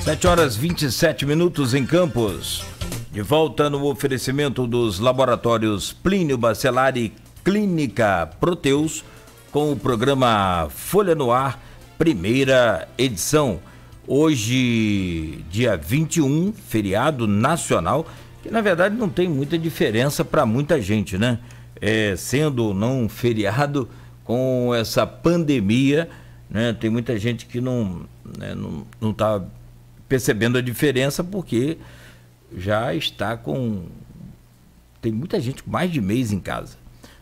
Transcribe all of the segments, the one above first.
7h27 em Campos. De volta no oferecimento dos laboratórios Plínio Bacelar e Clínica Proteus, com o programa Folha no Ar, primeira edição. Hoje, dia 21, feriado nacional, que na verdade não tem muita diferença para muita gente, né? Sendo ou não feriado, com essa pandemia, né? Tem muita gente que não está percebendo a diferença, porque já está com... Tem muita gente com mais de mês em casa,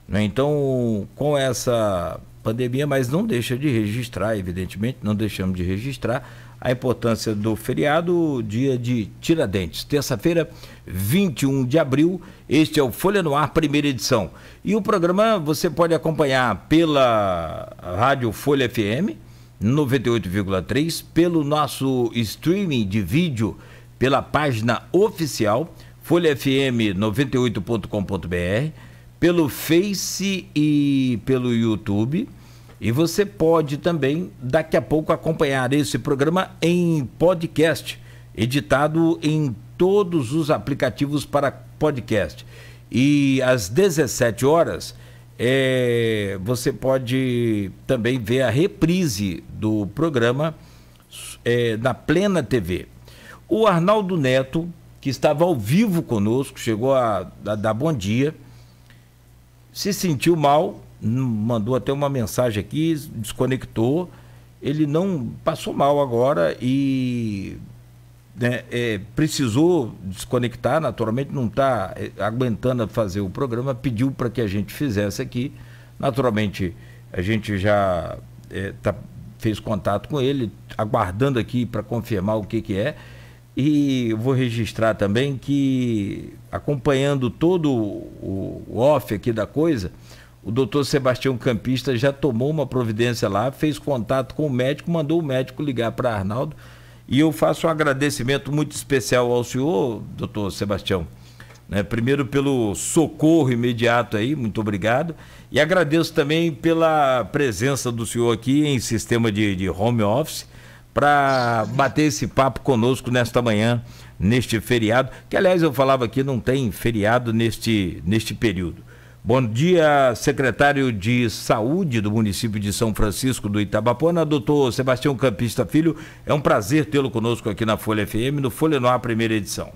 né? Então, com essa pandemia, mas não deixa de registrar, evidentemente, não deixamos de registrar a importância do feriado, dia de Tiradentes, terça-feira, 21 de abril. Este é o Folha no Ar, primeira edição. E o programa você pode acompanhar pela Rádio Folha FM 98,3, pelo nosso streaming de vídeo, pela página oficial folhafm98.com.br, pelo Face e pelo YouTube. E você pode também, daqui a pouco, acompanhar esse programa em podcast, editado em todos os aplicativos para podcast. E às 17 horas, você pode também ver a reprise do programa na Plena TV. O Arnaldo Neto, que estava ao vivo conosco, chegou a dar bom dia, se sentiu mal, mandou até uma mensagem aqui, desconectou. Ele não passou mal agora e precisou desconectar, naturalmente não está aguentando fazer o programa, pediu para que a gente fizesse aqui. Naturalmente a gente já fez contato com ele, aguardando aqui para confirmar o que é. E eu vou registrar também que, acompanhando todo o off aqui da coisa, o doutor Sebastião Campista já tomou uma providência lá, fez contato com o médico, mandou o médico ligar para Arnaldo. E eu faço um agradecimento muito especial ao senhor, doutor Sebastião, né? Primeiro pelo socorro imediato aí, muito obrigado. E agradeço também pela presença do senhor aqui em sistema de home office, para bater esse papo conosco nesta manhã, neste feriado, que aliás eu falava aqui, não tem feriado neste período. Bom dia, secretário de Saúde do município de São Francisco do Itabapona, doutor Sebastião Campista Filho. É um prazer tê-lo conosco aqui na Folha FM, no Folha no Ar, primeira edição.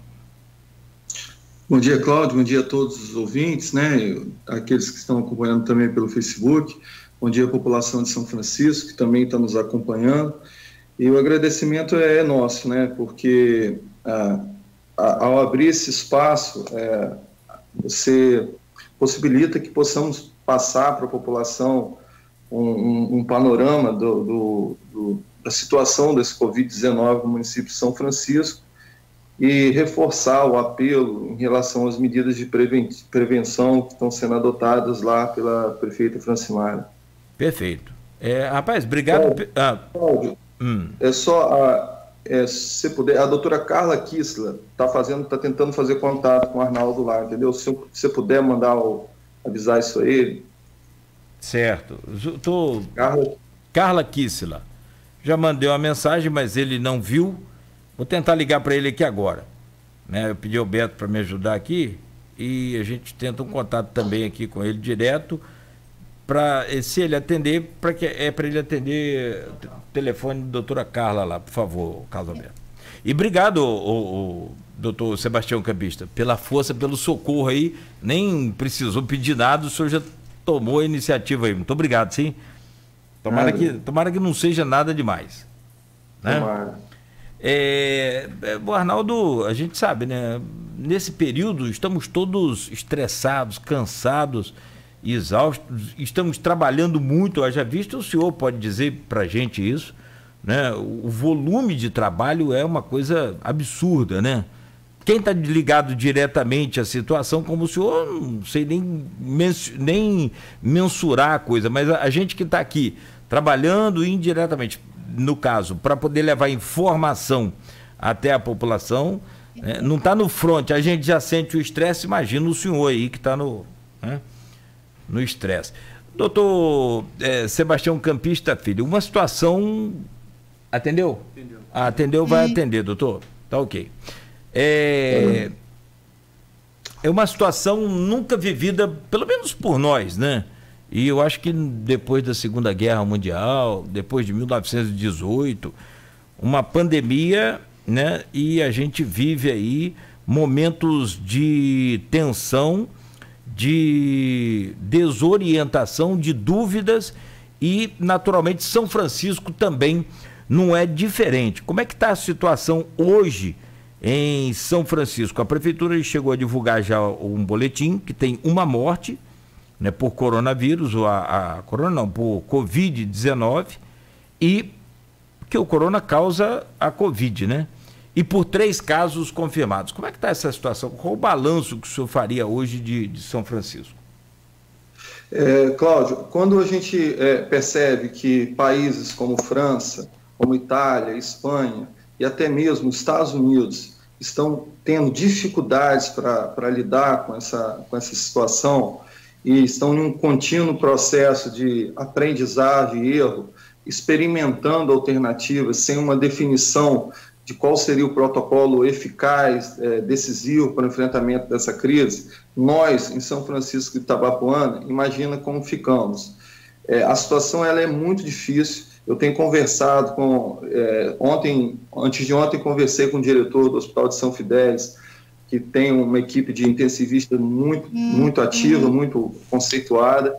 Bom dia, Cláudio, bom dia a todos os ouvintes, né? Aqueles que estão acompanhando também pelo Facebook. Bom dia à população de São Francisco, que também está nos acompanhando. E o agradecimento é nosso, né? Porque ao abrir esse espaço, você possibilita que possamos passar para a população um panorama da situação desse Covid-19 no município de São Francisco e reforçar o apelo em relação às medidas de prevenção que estão sendo adotadas lá pela prefeita Francimara. Perfeito. Rapaz, obrigado. Cláudio, se puder, a doutora Carla Kissler está tentando fazer contato com o Arnaldo lá, entendeu? Se você puder avisar isso a ele. Certo. Carla Kissler. Já mandei uma mensagem, mas ele não viu. Vou tentar ligar para ele aqui agora, né? Eu pedi ao Beto para me ajudar aqui e a gente tenta um contato também aqui com ele direto, para, se ele atender, para ele atender o telefone da doutora Carla lá, por favor, Carlos Alberto. E obrigado, o doutor Sebastião Campista, pela força, pelo socorro aí. Nem precisou pedir nada, o senhor já tomou a iniciativa aí. Muito obrigado, sim. Tomara que não seja nada demais, né? Tomara. O Arnaldo, a gente sabe, né? Nesse período estamos todos estressados, cansados, exaustos, estamos trabalhando muito. Haja visto, o senhor pode dizer para a gente isso, né? O volume de trabalho é uma coisa absurda, né? Quem está ligado diretamente à situação, como o senhor, não sei nem mensurar a coisa, mas a gente que está aqui trabalhando indiretamente, no caso, para poder levar informação até a população, né? Não está no front, a gente já sente o estresse. Imagina o senhor aí que está no estresse. Doutor Sebastião Campista Filho, uma situação Atendeu? Atendeu, vai atender, doutor. Tá ok. É uma situação nunca vivida, pelo menos por nós, né? E eu acho que depois da Segunda Guerra Mundial, depois de 1918, uma pandemia, né? E a gente vive aí momentos de tensão, de desorientação, de dúvidas e, naturalmente, São Francisco também não é diferente. Como é que está a situação hoje em São Francisco? A prefeitura chegou a divulgar já um boletim que tem uma morte, né, por coronavírus, por Covid-19, e que o corona causa a Covid, né? E por 3 casos confirmados. Como é que está essa situação? Qual o balanço que o senhor faria hoje de São Francisco? Cláudio, quando a gente percebe que países como França, como Itália, Espanha e até mesmo Estados Unidos estão tendo dificuldades para lidar com essa situação e estão em um contínuo processo de aprendizagem e erro, experimentando alternativas sem uma definição de qual seria o protocolo eficaz, decisivo para o enfrentamento dessa crise, nós, em São Francisco de Itabapoana, imagina como ficamos. A situação ela é muito difícil. Eu tenho conversado antes de ontem, conversei com o diretor do Hospital de São Fidélis, que tem uma equipe de intensivistas muito ativa, muito conceituada,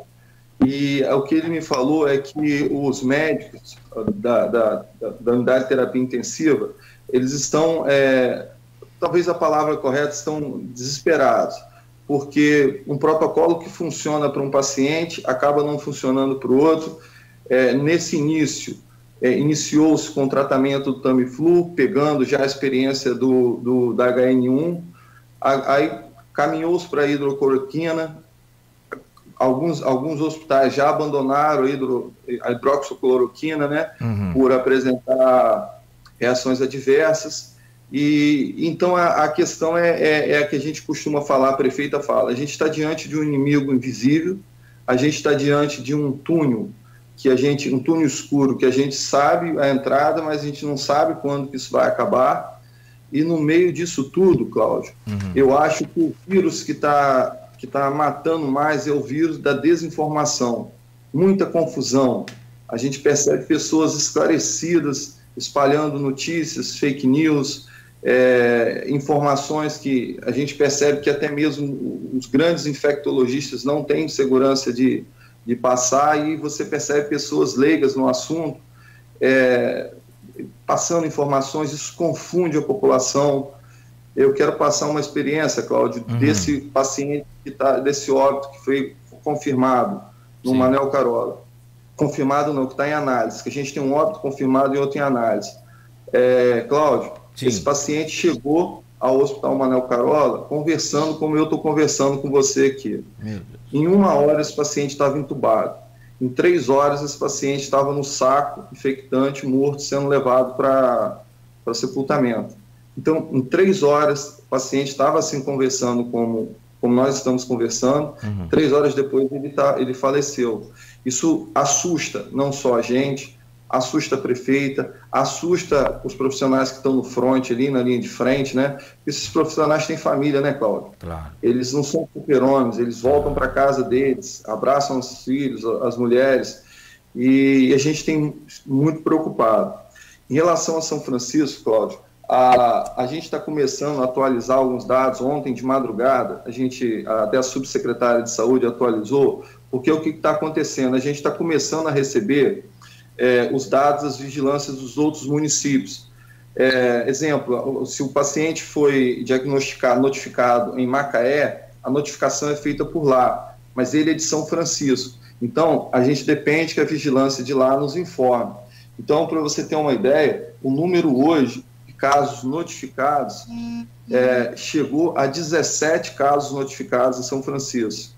e o que ele me falou é que os médicos da unidade de terapia intensiva, eles estão, talvez a palavra correta, estão desesperados, porque um protocolo que funciona para um paciente acaba não funcionando para o outro. Nesse início, iniciou-se com o tratamento do Tamiflu, pegando já a experiência da HN1, aí caminhou-se para a hidrocloroquina. Alguns hospitais já abandonaram a hidroxicloroquina, né, por apresentar reações adversas. E então a questão é a que a gente costuma falar, a prefeita fala: a gente está diante de um inimigo invisível, a gente está diante de um túnel escuro que a gente sabe a entrada, mas a gente não sabe quando que isso vai acabar. E no meio disso tudo, Cláudio, eu acho que o vírus que está matando mais é o vírus da desinformação. Muita confusão. A gente percebe pessoas esclarecidas espalhando notícias, fake news, informações que a gente percebe que até mesmo os grandes infectologistas não têm segurança de passar, e você percebe pessoas leigas no assunto passando informações. Isso confunde a população. Eu quero passar uma experiência, Cláudio, desse paciente desse óbito que foi confirmado no Manel Carola. Confirmado não, que está em análise, que a gente tem um óbito confirmado e outro em análise. Cláudio, esse paciente chegou ao Hospital Manel Carola conversando como eu estou conversando com você aqui. Em 1 hora esse paciente estava entubado. Em 3 horas esse paciente estava no saco infectante, morto, sendo levado para sepultamento. Então, em 3 horas, o paciente estava assim conversando como nós estamos conversando. 3 horas depois ele faleceu. Isso assusta não só a gente, assusta a prefeita, assusta os profissionais que estão no front ali, na linha de frente, né? Esses profissionais têm família, né, Cláudio? Claro. Eles não são super-homens, eles voltam para casa deles, abraçam os filhos, as mulheres, e a gente tem muito preocupado. Em relação a São Francisco, Cláudio, a gente está começando a atualizar alguns dados. Ontem, de madrugada, até a subsecretária de Saúde atualizou, porque o que está acontecendo? A gente está começando a receber os dados das vigilâncias dos outros municípios. Exemplo, se o paciente foi notificado em Macaé, a notificação é feita por lá, mas ele é de São Francisco. Então, a gente depende que a vigilância de lá nos informe. Então, para você ter uma ideia, o número hoje de casos notificados chegou a 17 casos notificados em São Francisco.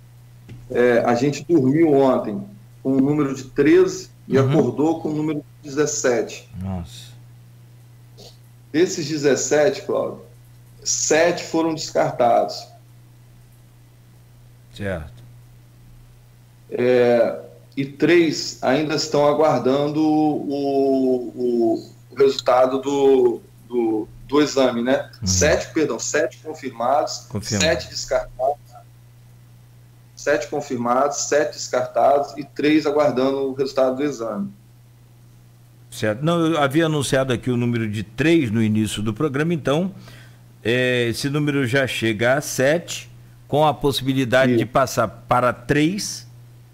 A gente dormiu ontem com um número de 13 e acordou com o número de 17. Nossa. Desses 17, Cláudio, 7 foram descartados. Certo. E 3 ainda estão aguardando o resultado do exame, né? 7 confirmados, 7 descartados, 7 confirmados, 7 descartados e 3 aguardando o resultado do exame. Certo. Não, eu havia anunciado aqui o número de 3 no início do programa, então esse número já chega a 7, com a possibilidade de passar para 3,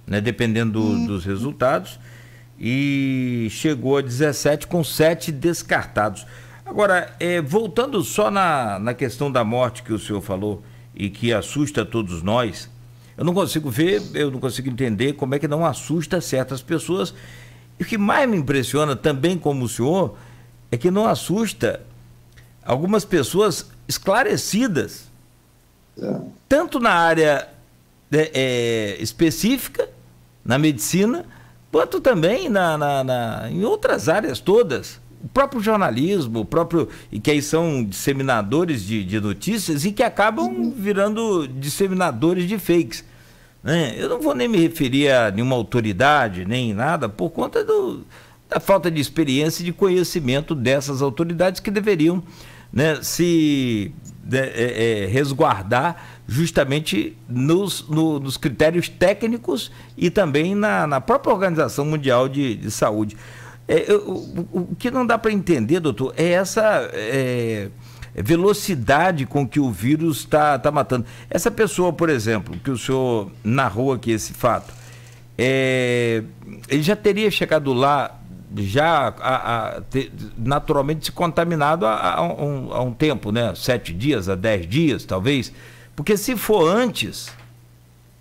né, dependendo dos resultados, e chegou a 17 com 7 descartados. Agora, voltando só na questão da morte que o senhor falou e que assusta todos nós, eu não consigo entender como é que não assusta certas pessoas. E o que mais me impressiona também, como o senhor, é que não assusta algumas pessoas esclarecidas, tanto na área específica, na medicina, quanto também em outras áreas todas. O próprio jornalismo, e que aí são disseminadores de notícias e que acabam virando disseminadores de fakes. Eu não vou nem me referir a nenhuma autoridade, nem nada, por conta da falta de experiência e de conhecimento dessas autoridades que deveriam, né, se resguardar justamente nos critérios técnicos e também na própria Organização Mundial de Saúde. O que não dá para entender, doutor, é essa velocidade com que o vírus está matando. Essa pessoa, por exemplo, que o senhor narrou aqui esse fato, ele já teria chegado lá, naturalmente se contaminado há um tempo, né? 7 dias, a 10 dias, talvez. Porque se for antes,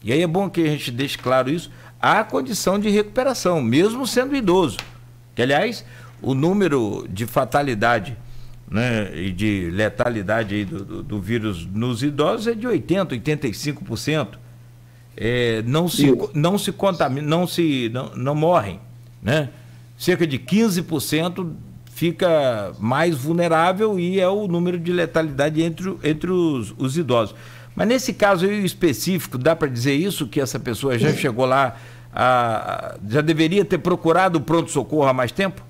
e aí é bom que a gente deixe claro isso, há condição de recuperação, mesmo sendo idoso. Que, aliás, o número de fatalidade, né, e de letalidade aí do vírus nos idosos é de 80%, 85%. Não se contaminam, não morrem, né? Cerca de 15% fica mais vulnerável e é o número de letalidade entre os idosos. Mas nesse caso aí específico, dá para dizer isso, que essa pessoa já chegou lá, já deveria ter procurado o pronto-socorro há mais tempo?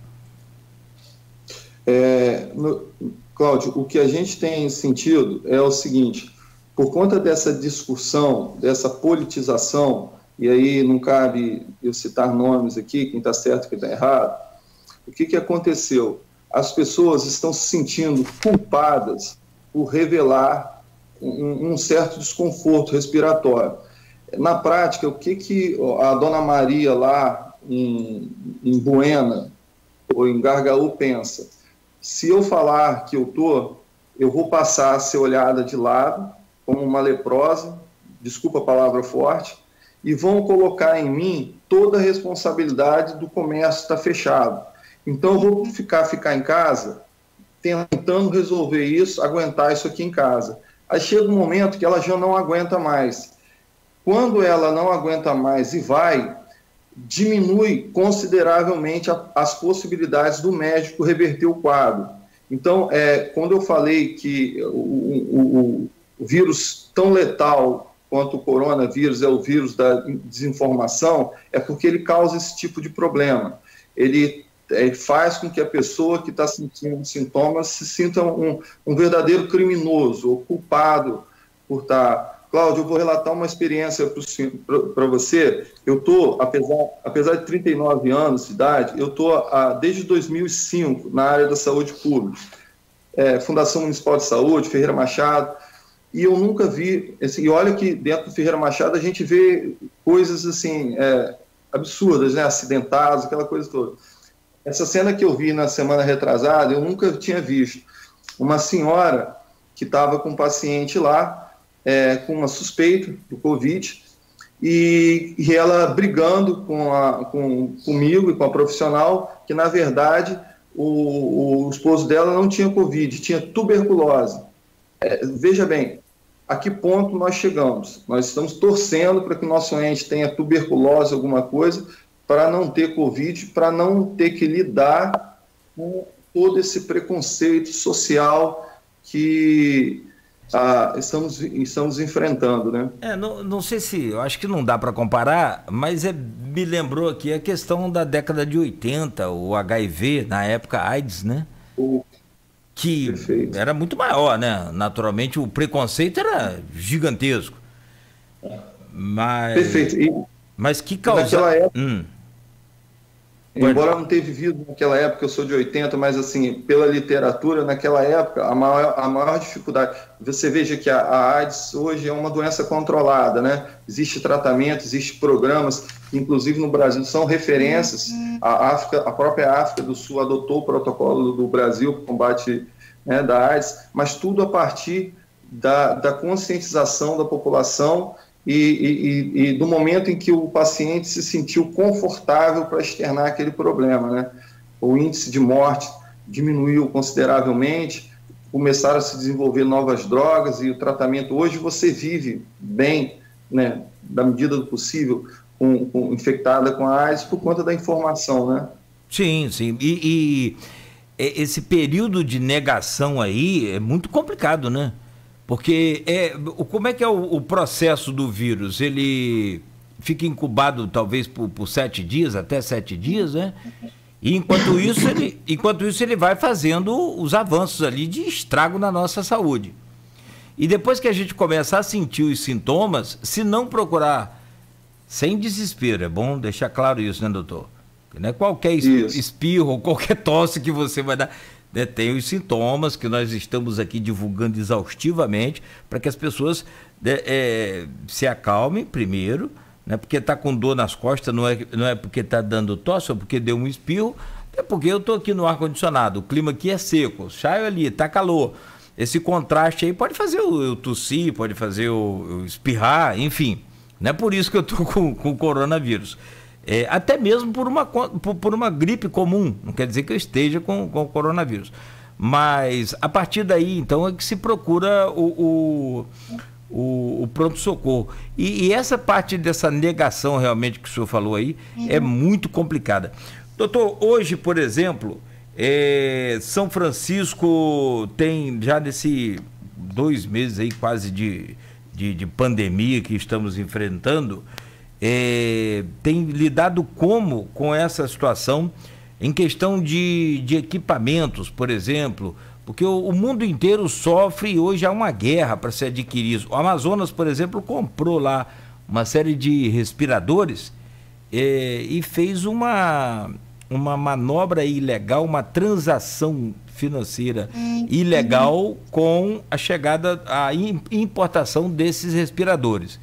Cláudio, o que a gente tem sentido é o seguinte: por conta dessa discussão, dessa politização, e aí não cabe eu citar nomes aqui, quem está certo e quem está errado, o que aconteceu? As pessoas estão se sentindo culpadas por revelar um certo desconforto respiratório. Na prática, o que a dona Maria lá em Buena ou em Gargaú pensa? Se eu falar que eu vou passar a ser olhada de lado, como uma leprosa, desculpa a palavra forte, e vão colocar em mim toda a responsabilidade do comércio estar fechado. Então eu vou ficar em casa, tentando resolver isso, aguentar isso aqui em casa. Aí chega um momento que ela já não aguenta mais. Quando ela não aguenta mais e diminui consideravelmente as possibilidades do médico reverter o quadro. Então, quando eu falei que o vírus tão letal quanto o coronavírus é o vírus da desinformação, é porque ele causa esse tipo de problema. Ele faz com que a pessoa que está sentindo sintomas se sinta um verdadeiro criminoso ou culpado por estar... Cláudio, eu vou relatar uma experiência para você. Eu estou, apesar de 39 anos de idade, eu estou desde 2005 na área da saúde pública. Fundação Municipal de Saúde, Ferreira Machado, e eu nunca vi... Assim, e olha que dentro do Ferreira Machado a gente vê coisas assim, absurdas, né? Acidentadas, aquela coisa toda. Essa cena que eu vi na semana retrasada, eu nunca tinha visto. Uma senhora que estava com um paciente lá, com uma suspeita do Covid, e ela brigando comigo e com a profissional, que na verdade o esposo dela não tinha Covid, tinha tuberculose. Veja bem, a que ponto nós chegamos? Nós estamos torcendo para que o nosso ente tenha tuberculose, alguma coisa, para não ter Covid, para não ter que lidar com todo esse preconceito social que estamos enfrentando, né? Não sei se, eu acho que não dá para comparar, mas me lembrou aqui a questão da década de 80, o HIV, na época AIDS, né? Que Perfeito. era muito maior, né? Naturalmente o preconceito era gigantesco. Perfeito. Mas que causa... Naquela época, embora eu não tenha vivido naquela época, eu sou de 80, mas assim, pela literatura, naquela época, a maior dificuldade... Você veja que a AIDS hoje é uma doença controlada, né? Existe tratamento, existe programas, inclusive no Brasil, são referências. A própria África do Sul adotou o protocolo do Brasil para o combate, né, da AIDS, mas tudo a partir da conscientização da população e do momento em que o paciente se sentiu confortável para externar aquele problema, né? O índice de morte diminuiu consideravelmente, começaram a se desenvolver novas drogas e o tratamento. Hoje você vive bem, né, da medida do possível, infectada com a AIDS por conta da informação, né? Sim, sim. E esse período de negação aí é muito complicado, né? Porque como é que é o processo do vírus? Ele fica incubado talvez por 7 dias, até 7 dias, né? E enquanto isso ele vai fazendo os avanços ali de estrago na nossa saúde. E depois que a gente começa a sentir os sintomas, se não procurar, sem desespero, é bom deixar claro isso, né, doutor? Não é qualquer espirro ou qualquer tosse que você vai dar... Tem os sintomas que nós estamos aqui divulgando exaustivamente para que as pessoas se acalmem primeiro, né? Porque está com dor nas costas, não é porque está dando tosse ou porque deu um espirro, é porque eu estou aqui no ar-condicionado, o clima aqui é seco, saio ali, está calor. Esse contraste aí pode fazer eu tossir, pode fazer eu espirrar, enfim. Não é por isso que eu estou com coronavírus. Até mesmo por uma gripe comum, não quer dizer que eu esteja com coronavírus. Mas a partir daí, então, é que se procura o pronto-socorro. E essa parte dessa negação realmente que o senhor falou aí é muito complicada. Doutor, hoje, por exemplo, São Francisco tem já nesses 2 meses aí quase de pandemia que estamos enfrentando, tem lidado com essa situação em questão de equipamentos, por exemplo, porque o mundo inteiro sofre e hoje há uma guerra para se adquirir isso. O Amazonas, por exemplo, comprou lá uma série de respiradores e fez uma manobra ilegal, uma transação financeira ilegal com a chegada, a importação desses respiradores.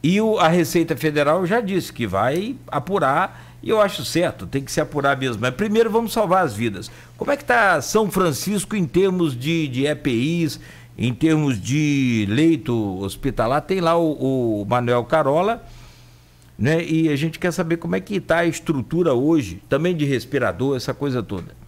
E a Receita Federal já disse que vai apurar, e eu acho certo, tem que se apurar mesmo. Mas primeiro vamos salvar as vidas. Como é que está São Francisco em termos de EPIs, em termos de leito hospitalar? Tem lá o Manuel Carola, né? E a gente quer saber como é que está a estrutura hoje, também de respirador, essa coisa toda.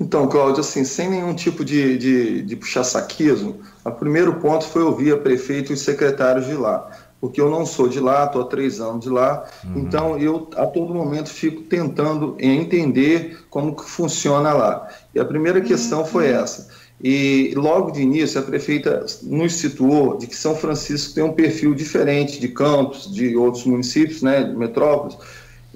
Então, Cláudio, assim, sem nenhum tipo de puxa-saquismo, o primeiro ponto foi ouvir a prefeito e os secretários de lá, porque eu não sou de lá, estou há 3 anos de lá, então eu a todo momento fico tentando entender como que funciona lá. E a primeira questão foi essa. E logo de início a prefeita nos situou de que São Francisco tem um perfil diferente de Campos, de outros municípios, né, de metrópoles,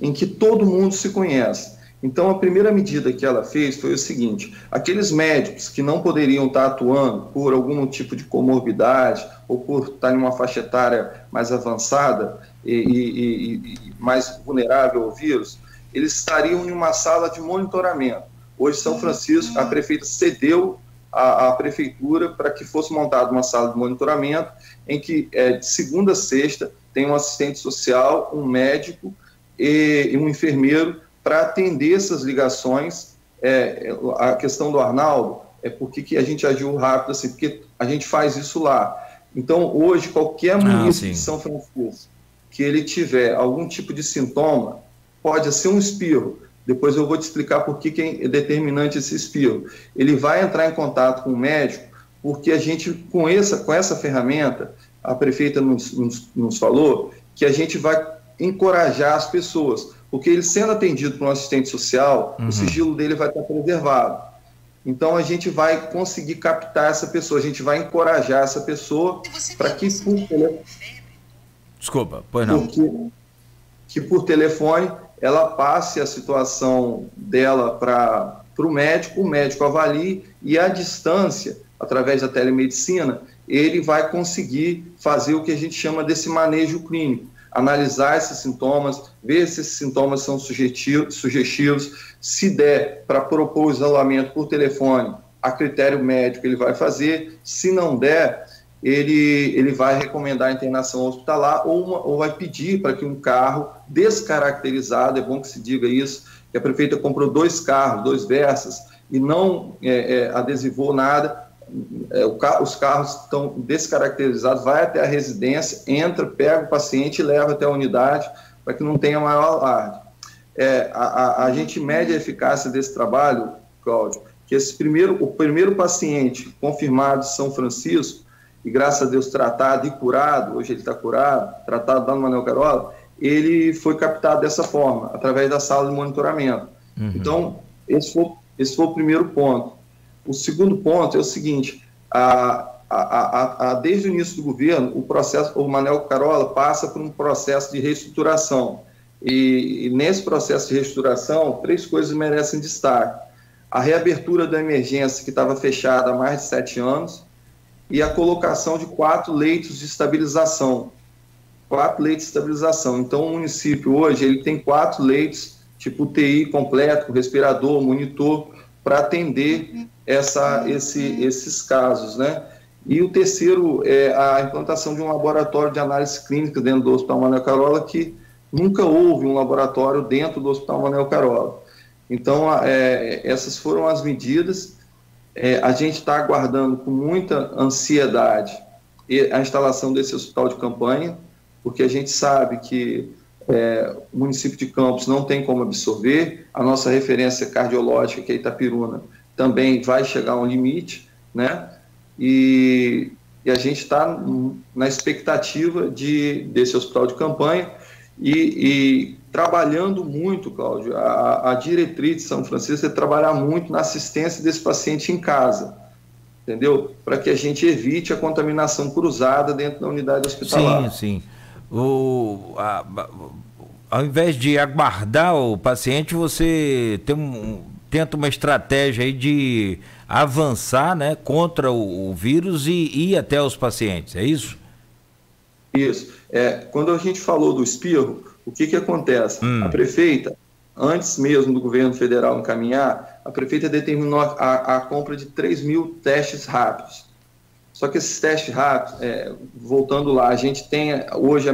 em que todo mundo se conhece. Então, a primeira medida que ela fez foi o seguinte: aqueles médicos que não poderiam estar atuando por algum tipo de comorbidade ou por estar em uma faixa etária mais avançada e mais vulnerável ao vírus, eles estariam em uma sala de monitoramento. Hoje, São Francisco, a prefeita cedeu à prefeitura para que fosse montada uma sala de monitoramento em que, de segunda a sexta, tem um assistente social, um médico e um enfermeiro para atender essas ligações. A questão do Arnaldo é porque a gente agiu rápido, assim, porque a gente faz isso lá. Então, hoje, qualquer munícipe de São Francisco que ele tiver algum tipo de sintoma, pode ser um espirro, depois eu vou te explicar por que é determinante esse espirro. Ele vai entrar em contato com o médico, porque a gente, com essa ferramenta, a prefeita nos falou que a gente vai encorajar as pessoas, porque ele sendo atendido por um assistente social, o sigilo dele vai estar preservado. Então a gente vai conseguir captar essa pessoa, a gente vai encorajar essa pessoa para que Desculpa, pois não. Que por telefone ela passe a situação dela para o médico avalie e à distância, através da telemedicina, ele vai conseguir fazer o que a gente chama desse manejo clínico, analisar esses sintomas, ver se esses sintomas são sugestivos, se der para propor o isolamento por telefone, a critério médico ele vai fazer, se não der, ele vai recomendar a internação hospitalar ou vai pedir para que um carro descaracterizado, é bom que se diga isso, que a prefeita comprou 2 carros, 2 Versas, e não adesivou nada, os carros estão descaracterizados, vai até a residência, entra, pega o paciente e leva até a unidade para que não tenha maior alarde. A gente mede a eficácia desse trabalho, Cláudio, que o primeiro paciente confirmado de São Francisco, e graças a Deus tratado e curado, hoje ele está curado, tratado lá no Manuel Carola, ele foi captado dessa forma, através da sala de monitoramento. Uhum. Então, esse foi o primeiro ponto. O segundo ponto é o seguinte, desde o início do governo, o Manuel Carola passa por um processo de reestruturação. E nesse processo de reestruturação, 3 coisas merecem destaque. A reabertura da emergência, que estava fechada há mais de 7 anos, e a colocação de 4 leitos de estabilização. 4 leitos de estabilização. Então, o município hoje ele tem 4 leitos, tipo UTI completo, com respirador, monitor, para atender esses casos, né? E o terceiro é a implantação de um laboratório de análise clínica dentro do Hospital Manuel Carola, que nunca houve um laboratório dentro do Hospital Manuel Carola. Então, essas foram as medidas. A gente está aguardando com muita ansiedade a instalação desse hospital de campanha, porque a gente sabe que o município de Campos não tem como absorver, a nossa referência cardiológica, que é Itapiruna, também vai chegar a um limite, né? E a gente está na expectativa desse hospital de campanha e trabalhando muito, Cláudio, a diretriz de São Francisco é trabalhar muito na assistência desse paciente em casa, entendeu? Para que a gente evite a contaminação cruzada dentro da unidade hospitalar. Sim, sim. Ao invés de aguardar o paciente, você tenta uma estratégia aí de avançar, né, contra o vírus e ir até os pacientes, é isso? Isso. Quando a gente falou do espirro, o que acontece? A prefeita, antes mesmo do governo federal encaminhar, a prefeita determinou a compra de 3.000 testes rápidos. Só que esses testes rápidos, voltando lá, a gente tem hoje,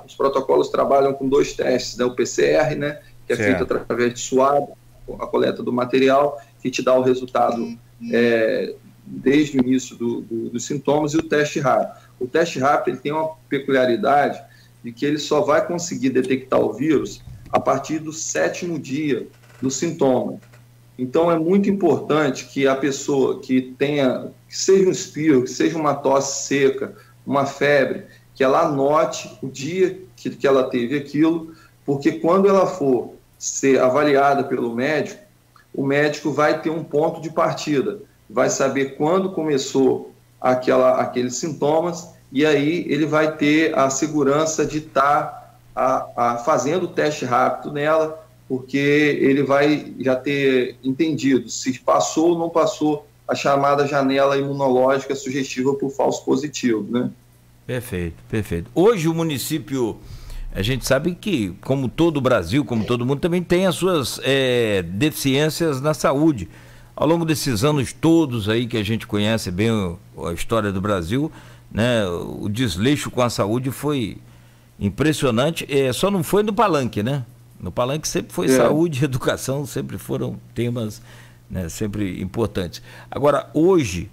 os protocolos trabalham com 2 testes, né? O PCR, né, que é feito através de suado, a coleta do material, que te dá o resultado desde o início dos sintomas, e o teste rápido. O teste rápido ele tem uma peculiaridade de que ele só vai conseguir detectar o vírus a partir do 7º dia do sintoma. Então, é muito importante que a pessoa que seja um espirro, que seja uma tosse seca, uma febre, que ela anote o dia que ela teve aquilo, porque quando ela for ser avaliada pelo médico, o médico vai ter um ponto de partida, vai saber quando começou aqueles sintomas, e aí ele vai ter a segurança de estar fazendo o teste rápido nela, porque ele vai já ter entendido se passou ou não passou a chamada janela imunológica sugestiva por falso positivo, né? Perfeito, perfeito. Hoje o município, a gente sabe que, como todo o Brasil, como todo mundo, também tem as suas deficiências na saúde. Ao longo desses anos todos aí que a gente conhece bem a história do Brasil, né, o desleixo com a saúde foi impressionante, só não foi no Palanque, né? No Palanque sempre foi saúde e educação, sempre foram temas, né, sempre importantes. Agora, hoje,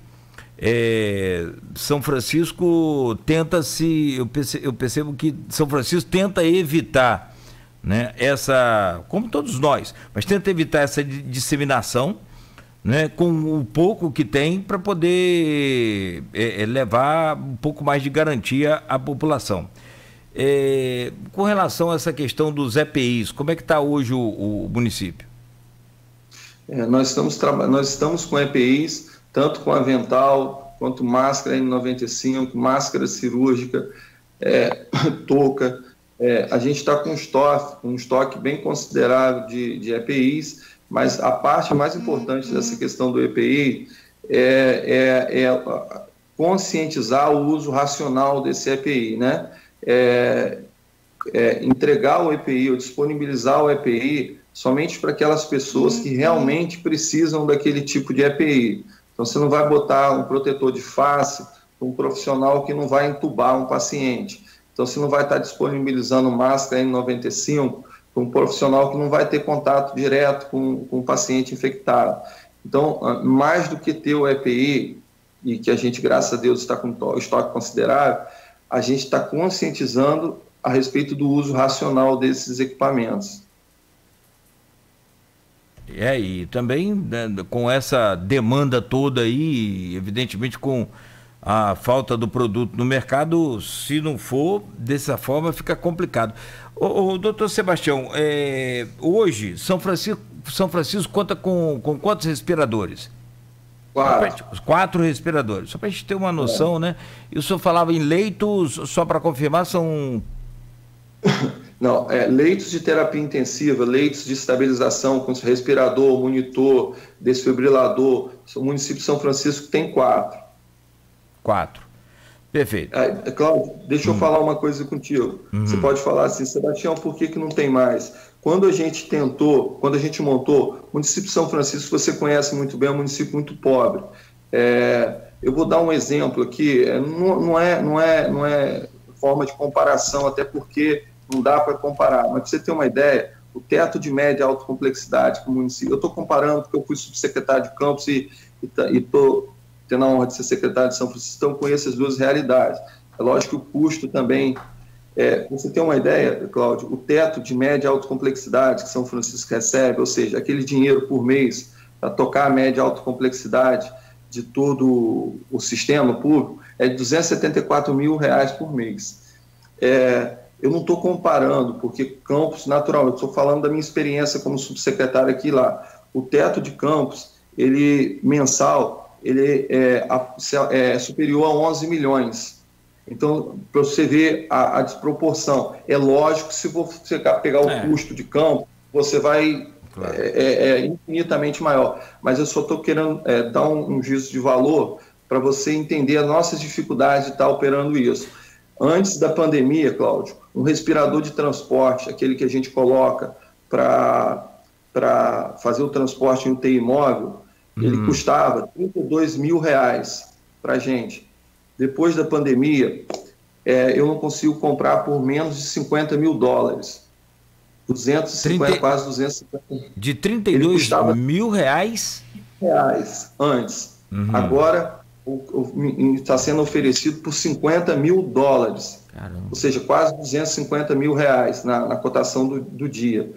São Francisco eu percebo que São Francisco tenta evitar, né, como todos nós, mas tenta evitar essa disseminação, né, com o pouco que tem para poder levar um pouco mais de garantia à população. Com relação a essa questão dos EPIs, como é que está hoje o município? Nós estamos com EPIs, tanto com avental, quanto máscara N95, máscara cirúrgica, touca. A gente está com um estoque bem considerável de EPIs, mas a parte mais importante dessa questão do EPI é conscientizar o uso racional desse EPI, né? Entregar o EPI ou disponibilizar o EPI somente para aquelas pessoas que realmente precisam daquele tipo de EPI. Então, você não vai botar um protetor de face para um profissional que não vai entubar um paciente. Então, você não vai estar disponibilizando máscara N95 para um profissional que não vai ter contato direto com o paciente infectado. Então, mais do que ter o EPI, e que a gente, graças a Deus, está com estoque considerável, a gente está conscientizando a respeito do uso racional desses equipamentos. E também, né, com essa demanda toda aí, evidentemente com a falta do produto no mercado, se não for dessa forma, fica complicado. O doutor Sebastião, hoje São Francisco conta com quantos respiradores? 4. 4 respiradores, só para a gente ter uma noção, né? E o senhor falava em leitos, só para confirmar, são... Não, leitos de terapia intensiva, leitos de estabilização com respirador, monitor, desfibrilador. O município de São Francisco tem 4. 4. Perfeito. Cláudio, deixa eu falar uma coisa contigo. Você pode falar assim, Sebastião, por que não tem mais? Quando a gente montou, o município de São Francisco, você conhece muito bem, é um município muito pobre. Eu vou dar um exemplo aqui, não é forma de comparação, até porque não dá para comparar, mas para você ter uma ideia, o teto de média e alta complexidade que o município... Eu estou comparando porque eu fui subsecretário de campus e estou tendo a honra de ser secretário de São Francisco, então conheço as duas realidades. É lógico que o custo também... Para você ter uma ideia, Cláudio, o teto de média e alta complexidade que São Francisco recebe, ou seja, aquele dinheiro por mês para tocar a média e alta complexidade de todo o sistema público, é de R$274 mil por mês. Eu não estou comparando, porque Campos, naturalmente, estou falando da minha experiência como subsecretário aqui e lá. O teto de Campos, mensal, ele é superior a 11 milhões. Então, para você ver a desproporção, é lógico que se você pegar o custo de Campos, você vai... Claro. Infinitamente maior. Mas eu só estou querendo dar um juízo de valor para você entender as nossas dificuldades de estar operando isso. Antes da pandemia, Cláudio, um respirador de transporte, aquele que a gente coloca para fazer o transporte em UTI móvel, ele custava R$32 mil para a gente. Depois da pandemia, eu não consigo comprar por menos de $50 mil. 250, quase 250. De 32 mil reais antes. Agora está sendo oferecido por $50 mil. Caramba. Ou seja, quase R$250 mil na cotação do dia.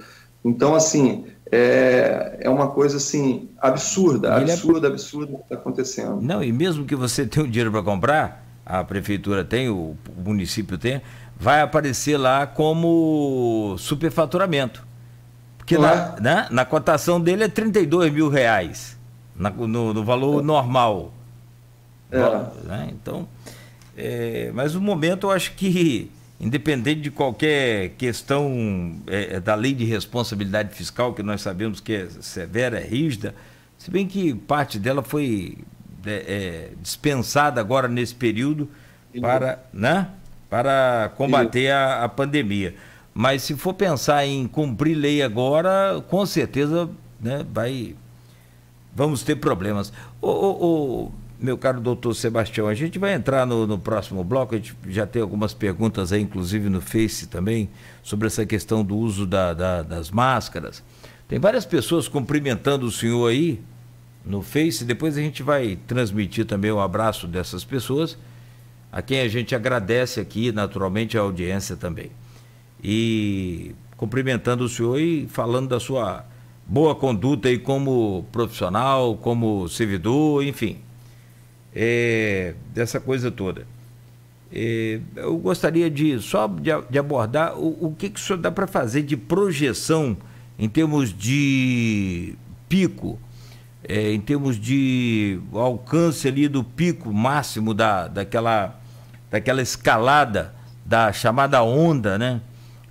Então, assim, é uma coisa assim, absurda o que está acontecendo. Não, e mesmo que você tenha o dinheiro para comprar, a prefeitura tem, o município tem, vai aparecer lá como superfaturamento. Porque na cotação dele é R$32 mil, no valor normal. Né? Então, mas no momento eu acho que, independente de qualquer questão da lei de responsabilidade fiscal, que nós sabemos que é severa, é rígida, se bem que parte dela foi dispensada agora nesse período para combater a pandemia. Mas se for pensar em cumprir lei agora, com certeza, né, vamos ter problemas. Meu caro doutor Sebastião, a gente vai entrar no próximo bloco, a gente já tem algumas perguntas aí, inclusive no Face também, sobre essa questão do uso das máscaras. Tem várias pessoas cumprimentando o senhor aí no Face, depois a gente vai transmitir também o abraço dessas pessoas, a quem a gente agradece aqui, naturalmente, a audiência também. E cumprimentando o senhor e falando da sua boa conduta aí como profissional, como servidor, enfim, dessa coisa toda. Eu gostaria de abordar o que o senhor dá para fazer de projeção em termos de pico, em termos de alcance ali do pico máximo daquela escalada da chamada onda, né,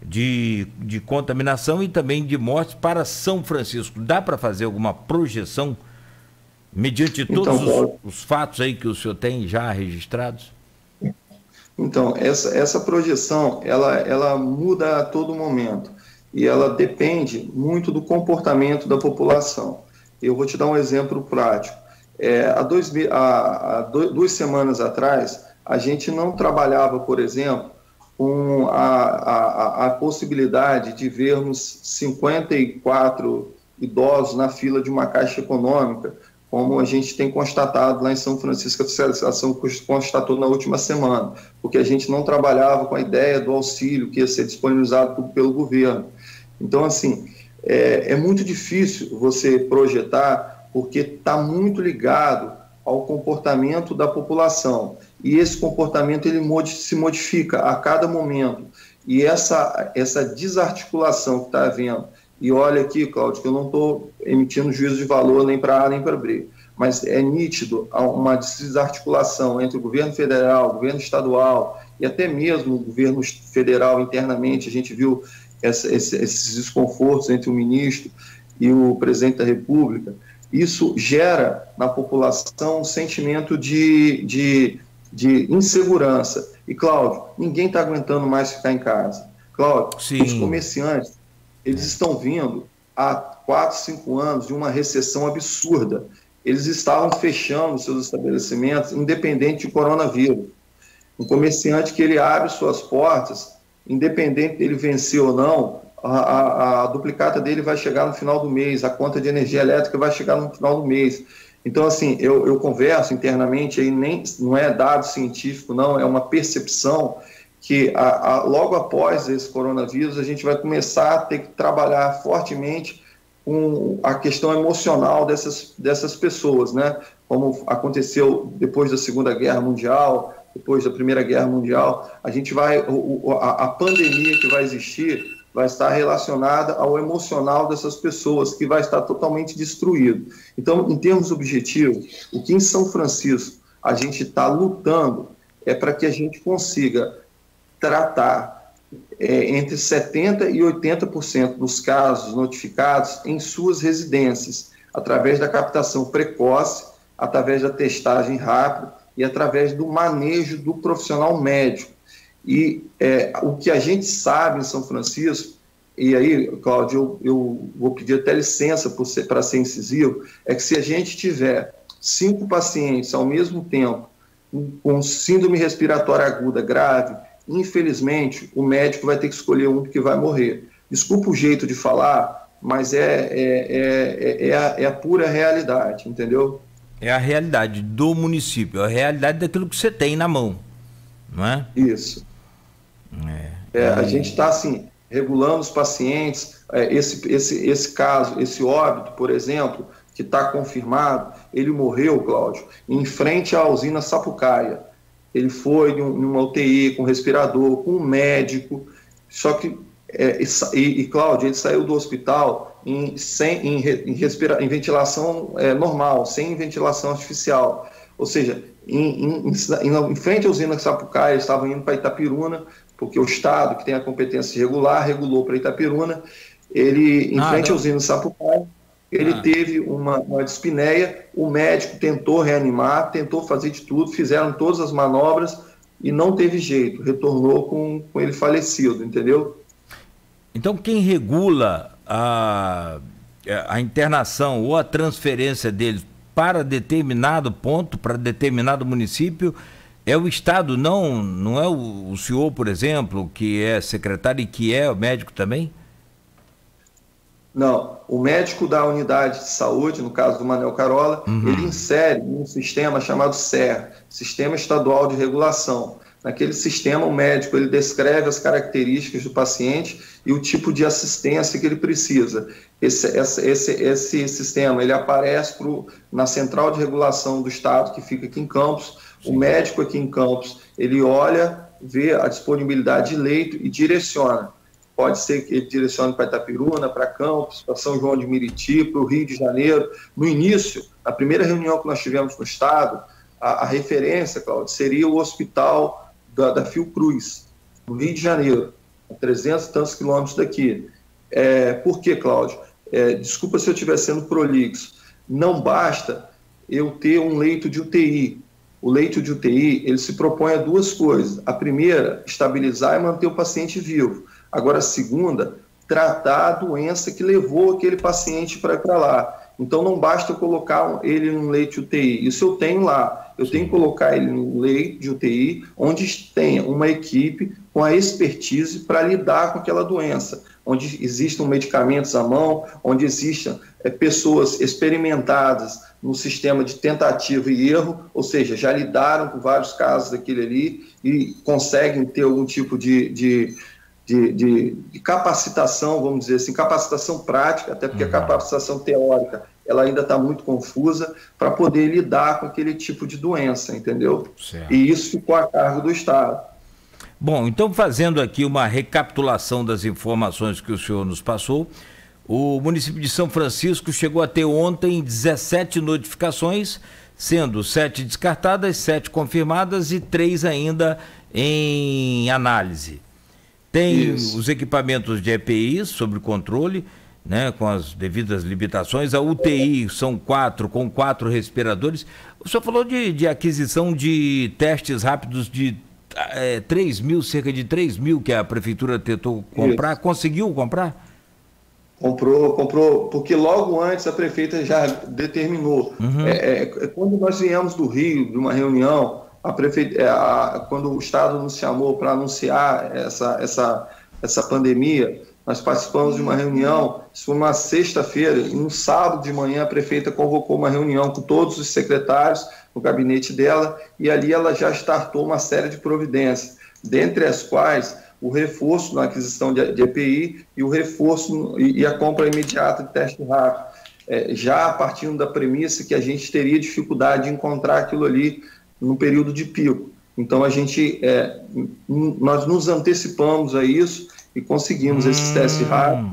de contaminação e também de mortes para São Francisco. Dá para fazer alguma projeção mediante todos os fatos aí que o senhor tem já registrados? Então, essa projeção, ela muda a todo momento e ela depende muito do comportamento da população. Eu vou te dar um exemplo prático. Há 2 semanas atrás, a gente não trabalhava, por exemplo, com a possibilidade de vermos 54 idosos na fila de uma Caixa Econômica, como a gente tem constatado lá em São Francisco, a fiscalização constatou na última semana, porque a gente não trabalhava com a ideia do auxílio que ia ser disponibilizado pelo governo. Então, assim, é muito difícil você projetar, porque está muito ligado ao comportamento da população, e esse comportamento ele se modifica a cada momento, e essa desarticulação que está havendo, e olha aqui, Cláudio, que eu não estou emitindo juízo de valor nem para A nem para B, mas é nítido uma desarticulação entre o governo federal, o governo estadual e até mesmo o governo federal internamente. A gente viu esses desconfortos entre o ministro e o presidente da República. Isso gera na população um sentimento de insegurança. E, Cláudio, ninguém está aguentando mais ficar em casa. Cláudio, sim, os comerciantes, eles estão vindo há 4, 5 anos de uma recessão absurda. Eles estavam fechando seus estabelecimentos independente de coronavírus. Um comerciante que ele abre suas portas, independente dele vencer ou não, a duplicata dele vai chegar no final do mês, a conta de energia elétrica vai chegar no final do mês. Então, assim, eu converso internamente, aí não é dado científico, não, é uma percepção que logo após esse coronavírus a gente vai começar a ter que trabalhar fortemente com a questão emocional dessas pessoas, né? Como aconteceu depois da Segunda Guerra Mundial, depois da Primeira Guerra Mundial, a pandemia que vai existir vai estar relacionada ao emocional dessas pessoas, que vai estar totalmente destruído. Então, em termos objetivos, o que em São Francisco a gente está lutando é para que a gente consiga tratar entre 70% e 80% dos casos notificados em suas residências, através da captação precoce, através da testagem rápida e através do manejo do profissional médico. E o que a gente sabe em São Francisco, e aí, Cláudio, eu vou pedir até licença para ser incisivo, é que se a gente tiver 5 pacientes ao mesmo tempo com síndrome respiratória aguda grave, infelizmente, o médico vai ter que escolher um que vai morrer. Desculpa o jeito de falar, mas é a pura realidade, entendeu? É a realidade do município, é a realidade daquilo que você tem na mão, não é? Isso. A gente está, assim, regulando os pacientes. Esse caso, esse óbito, por exemplo, que está confirmado, ele morreu, Cláudio, em frente à usina Sapucaia. Ele foi em uma UTI com respirador, com um médico, só que, Cláudio, ele saiu do hospital em ventilação normal, sem ventilação artificial. Ou seja, em frente à usina Sapucaia, eles estavam indo para Itapiruna, porque o Estado, que tem a competência regular, regulou para Itapiruna. Ele, em frente à usina Sapucaia, ele teve uma dispneia, o médico tentou reanimar, tentou fazer de tudo, fizeram todas as manobras e não teve jeito, retornou com ele falecido, entendeu? Então, quem regula a internação ou a transferência deles para determinado ponto, para determinado município, é o Estado, não é o senhor, por exemplo, que é secretário e que é o médico também? Não, o médico da unidade de saúde, no caso do Manel Carola, ele insere um sistema chamado SER, Sistema Estadual de Regulação. Naquele sistema, o médico ele descreve as características do paciente e o tipo de assistência que ele precisa. Esse sistema ele aparece na Central de Regulação do Estado, que fica aqui em Campos. Sim. O médico aqui em Campos, ele olha, vê a disponibilidade de leito e direciona. pode ser que ele direcione para Itapiruna, para Campos, para São João de Meriti, para o Rio de Janeiro. No início, na primeira reunião que nós tivemos no Estado, a referência, Cláudio, seria o hospital da Fiocruz, no Rio de Janeiro, a 300 e tantos quilômetros daqui. Por quê, Cláudio? Desculpa se eu estiver sendo prolixo. Não basta eu ter um leito de UTI. O leito de UTI, ele se propõe a duas coisas. A primeira, estabilizar e manter o paciente vivo. Agora, a segunda, tratar a doença que levou aquele paciente para lá. Então, não basta eu colocar ele num leito de UTI. Isso eu tenho lá. Eu tenho que colocar ele num leito de UTI, onde tenha uma equipe com a expertise para lidar com aquela doença, onde existam medicamentos à mão, onde existam pessoas experimentadas no sistema de tentativa e erro, ou seja, já lidaram com vários casos daquele ali e conseguem ter algum tipo de capacitação, vamos dizer assim, capacitação prática, até porque a capacitação teórica ela ainda está muito confusa, para poder lidar com aquele tipo de doença, entendeu? Certo. E isso ficou a cargo do Estado. Bom, então fazendo aqui uma recapitulação das informações que o senhor nos passou, o município de São Francisco chegou a ter ontem 17 notificações, sendo 7 descartadas, 7 confirmadas e 3 ainda em análise. Tem os equipamentos de EPI sob controle, né, com as devidas limitações. A UTI são 4, com 4 respiradores. O senhor falou de aquisição de testes rápidos de 3 mil, cerca de 3 mil que a prefeitura tentou comprar. Isso. Conseguiu comprar? Comprou, porque logo antes a prefeita já determinou. Quando nós viemos do Rio, de uma reunião, quando o Estado nos chamou para anunciar essa pandemia, nós participamos de uma reunião, isso foi uma sexta-feira, e no sábado de manhã a prefeita convocou uma reunião com todos os secretários no gabinete dela, e ali ela já startou uma série de providências, dentre as quais o reforço na aquisição de EPI e o reforço e a compra imediata de teste rápido, já partindo da premissa que a gente teria dificuldade de encontrar aquilo ali no período de pico. Então, nós nos antecipamos a isso e conseguimos esses testes rápidos,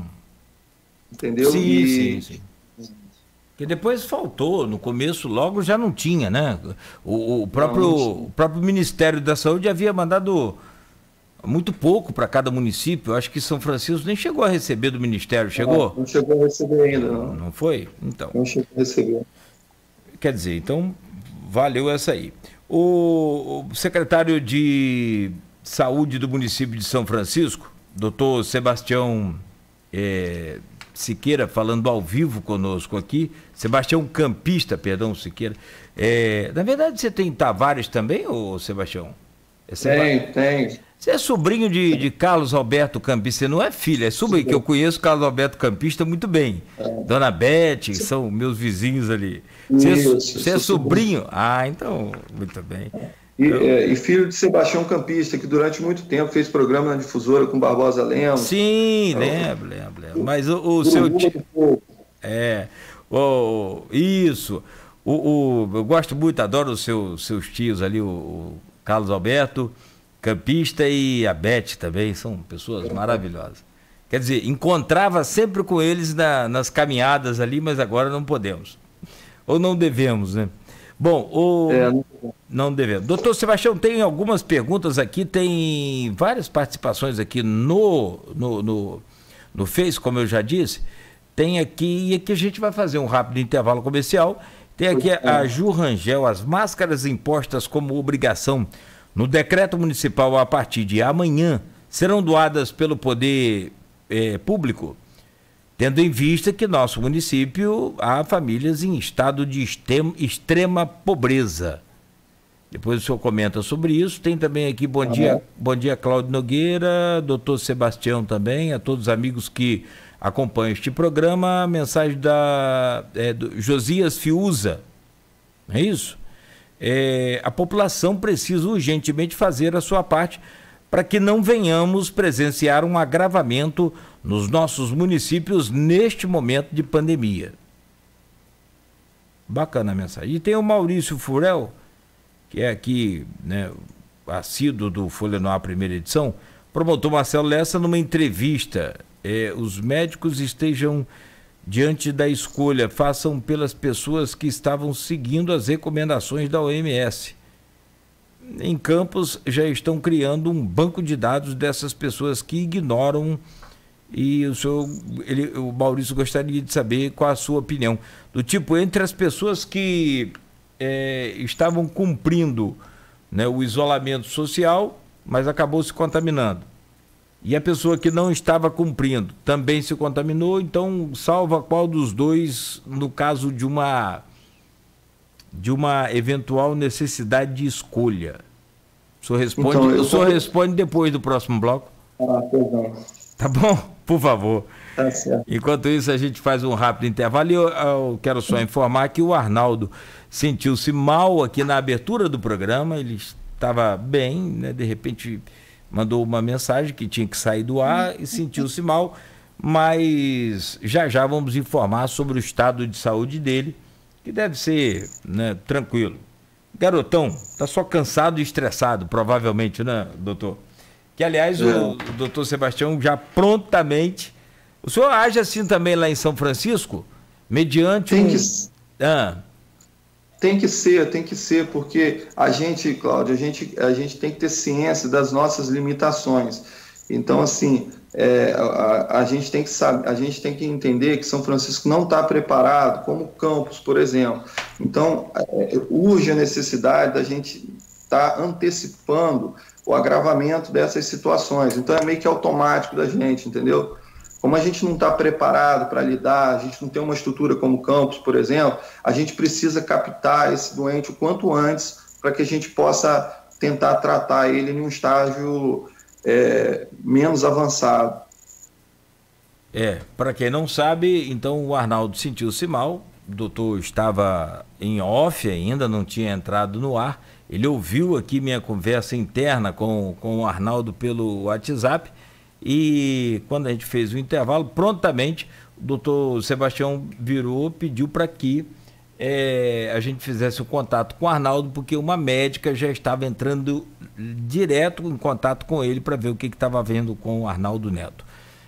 entendeu? Sim. Que depois faltou, no começo logo já não tinha, né? O próprio Ministério da Saúde havia mandado muito pouco para cada município. Eu acho que São Francisco nem chegou a receber do Ministério, chegou? Não chegou a receber ainda, não. Não foi? Então. Não chegou a receber. Quer dizer, então, valeu essa aí. O secretário de Saúde do município de São Francisco, doutor Sebastião Siqueira, falando ao vivo conosco aqui. Sebastião Campista, perdão, Siqueira. Na verdade, você tem Tavares também, ô Sebastião? Tem. Você é sobrinho de Carlos Alberto Campista, você não é filho, é sobrinho, que eu conheço Carlos Alberto Campista muito bem. Dona Bete, são meus vizinhos ali. Você é sobrinho? Ah, então, muito bem. E filho de Sebastião Campista, que durante muito tempo fez programa na difusora com Barbosa Lemos. Sim, lembro. Mas o seu tio... Isso. Eu gosto muito, adoro os seus tios ali, o Carlos Alberto Campista e a Bete também, são pessoas maravilhosas. Quer dizer, encontrava sempre com eles nas caminhadas ali, mas agora não podemos. Ou não devemos, né? Bom, não devemos. Doutor Sebastião, tem algumas perguntas aqui, tem várias participações aqui no Face, como eu já disse. Tem aqui, e aqui a gente vai fazer um rápido intervalo comercial. Tem aqui a Ju Rangel, as máscaras impostas como obrigação no decreto municipal a partir de amanhã serão doadas pelo poder público, tendo em vista que nosso município há famílias em estado de extrema pobreza. Depois o senhor comenta sobre isso. Tem também aqui, bom dia Cláudio Nogueira, doutor Sebastião também, a todos os amigos que acompanham este programa. A mensagem do Josias Fiuza, não é isso? A população precisa urgentemente fazer a sua parte para que não venhamos presenciar um agravamento nos nossos municípios neste momento de pandemia. Bacana a mensagem. E tem o Maurício Furel, que é aqui, né, assíduo do Folha no Ar, primeira edição. Promotor Marcelo Lessa, numa entrevista, os médicos estejam diante da escolha, façam pelas pessoas que estavam seguindo as recomendações da OMS. Em Campos já estão criando um banco de dados dessas pessoas que ignoram, e o Maurício gostaria de saber qual a sua opinião. Do tipo, entre as pessoas que estavam cumprindo, né, o isolamento social, mas acabou se contaminando, e a pessoa que não estava cumprindo também se contaminou, então salva qual dos dois no caso de uma eventual necessidade de escolha? O senhor responde, então, o senhor responde depois do próximo bloco. Perdão. Tá bom? Por favor. Tá certo. Enquanto isso, a gente faz um rápido intervalo e eu quero só informar que o Arnaldo sentiu-se mal aqui na abertura do programa, ele estava bem, né? De repente mandou uma mensagem que tinha que sair do ar e sentiu-se mal, mas já vamos informar sobre o estado de saúde dele, que deve ser, né, tranquilo. Garotão, tá só cansado e estressado, provavelmente, né, doutor? Que, aliás, o doutor Sebastião já prontamente... O senhor age assim também lá em São Francisco? Mediante Tem que ser, porque a gente, Cláudio, a gente tem que ter ciência das nossas limitações. Então, assim, a gente tem que saber, a gente tem que entender que São Francisco não está preparado, como Campos, por exemplo. Então, urge a necessidade da gente estar antecipando o agravamento dessas situações. Então, é meio que automático da gente, entendeu? Como a gente não está preparado para lidar, a gente não tem uma estrutura como Campos, por exemplo, a gente precisa captar esse doente o quanto antes para que a gente possa tentar tratar ele em um estágio menos avançado. Para quem não sabe, então o Arnaldo sentiu-se mal, o doutor estava em off ainda, não tinha entrado no ar, ele ouviu aqui minha conversa interna com o Arnaldo pelo WhatsApp, e quando a gente fez o intervalo, prontamente o doutor Sebastião virou, pediu para que a gente fizesse o contato com o Arnaldo, porque uma médica já estava entrando direto em contato com ele para ver o que estava havendo com o Arnaldo Neto.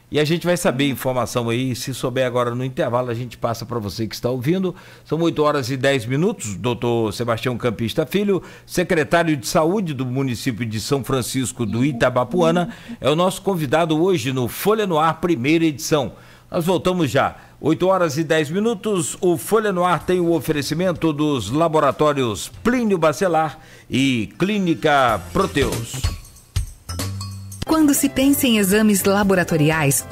E a gente vai saber informação aí, se souber agora no intervalo, a gente passa para você que está ouvindo. São 8h10, doutor Sebastião Campista Filho, secretário de Saúde do município de São Francisco do Itabapuana, é o nosso convidado hoje no Folha no Ar, primeira edição. Nós voltamos já. 8h10, o Folha no Ar tem o oferecimento dos laboratórios Plínio Bacelar e Clínica Proteus. Quando se pensa em exames laboratoriais,